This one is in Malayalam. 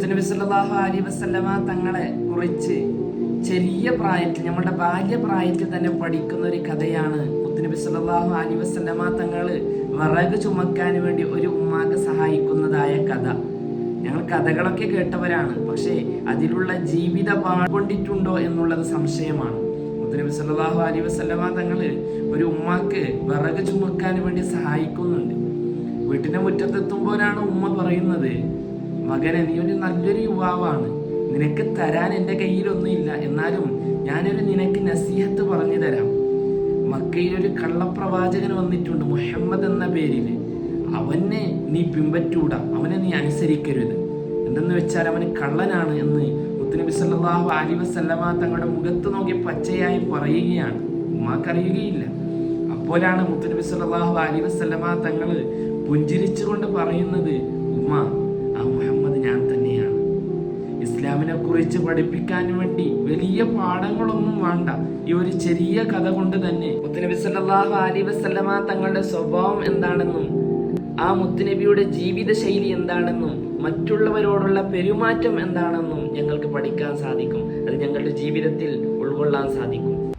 മുത്തുനബി സല്ലല്ലാഹു അലൈഹി വസല്ലമ തങ്ങളെ കുറിച്ച് ചെറിയ പ്രായത്തിൽ, നമ്മുടെ ബാല്യപ്രായത്തിൽ തന്നെ പഠിക്കുന്ന ഒരു കഥയാണ് മുത്തുനബി സല്ലല്ലാഹു അലൈഹി വസല്ലമ തങ്ങൾ വിറക് ചുമക്കാൻ വേണ്ടി ഒരു ഉമ്മാക്ക് സഹായിക്കുന്നതായ കഥ. ഞങ്ങൾ കഥകളൊക്കെ കേട്ടവരാണ്, പക്ഷേ അതിലുള്ള ജീവിത പാടുകൊണ്ടിട്ടുണ്ടോ എന്നുള്ളത് സംശയമാണ്. മുത്തുനബി സല്ലല്ലാഹു അലൈഹി വസല്ലമ തങ്ങൾ ഒരു ഉമ്മാക്ക് വിറക് ചുമക്കാൻ വേണ്ടി സഹായിക്കുന്നുണ്ട്. വീട്ടിന്റെ മുറ്റത്തെത്തുമ്പോഴാണ് ഉമ്മ പറയുന്നത്, മകനെ, നീ ഒരു നല്ലൊരു യുവാവാണ്, നിനക്ക് തരാൻ എൻ്റെ കയ്യിലൊന്നുമില്ല, എന്നാലും ഞാനൊരു നിനക്ക് നസീഹത്ത് പറഞ്ഞു തരാം. മക്കയിൽ ഒരു കള്ളപ്രവാചകൻ വന്നിട്ടുണ്ട് മുഹമ്മദ് എന്ന പേരിൽ. അവനെ നീ പിൻപറ്റൂടാ, അവനെ നീ അനുസരിക്കരുത്. എന്തെന്ന് വെച്ചാൽ അവന് കള്ളനാണ് എന്ന് മുത്തുനബി സല്ലല്ലാഹു അലൈഹി വസല്ലമ തങ്ങളുടെ മുഖത്ത് നോക്കി പച്ചയായി പറയുകയാണ്. ഉമ്മാക്കറിയുകയില്ല. അപ്പോഴാണ് മുത്തുനബി സല്ലല്ലാഹു അലൈഹി വസല്ലമ തങ്ങൾ പുഞ്ചിരിച്ചുകൊണ്ട് പറയുന്നത്, ഉമ്മ, ആ മുഹമ്മദ് ഞാൻ തന്നെയാണ്. ഇസ്ലാമിനെ കുറിച്ച് പഠിപ്പിക്കാൻ വേണ്ടി വലിയ പാഠങ്ങളൊന്നും വേണ്ട, ഈ ഒരു ചെറിയ കഥ കൊണ്ട് തന്നെ മുത്തുനബി സല്ലല്ലാഹു അലൈഹി വസല്ലമ തങ്ങളുടെ സ്വഭാവം എന്താണെന്നും ആ മുത്തുനബിയുടെ ജീവിത ശൈലി എന്താണെന്നും മറ്റുള്ളവരോടുള്ള പെരുമാറ്റം എന്താണെന്നും ഞങ്ങൾക്ക് പഠിക്കാൻ സാധിക്കും. അത് ഞങ്ങളുടെ ജീവിതത്തിൽ ഉൾക്കൊള്ളാൻ സാധിക്കും.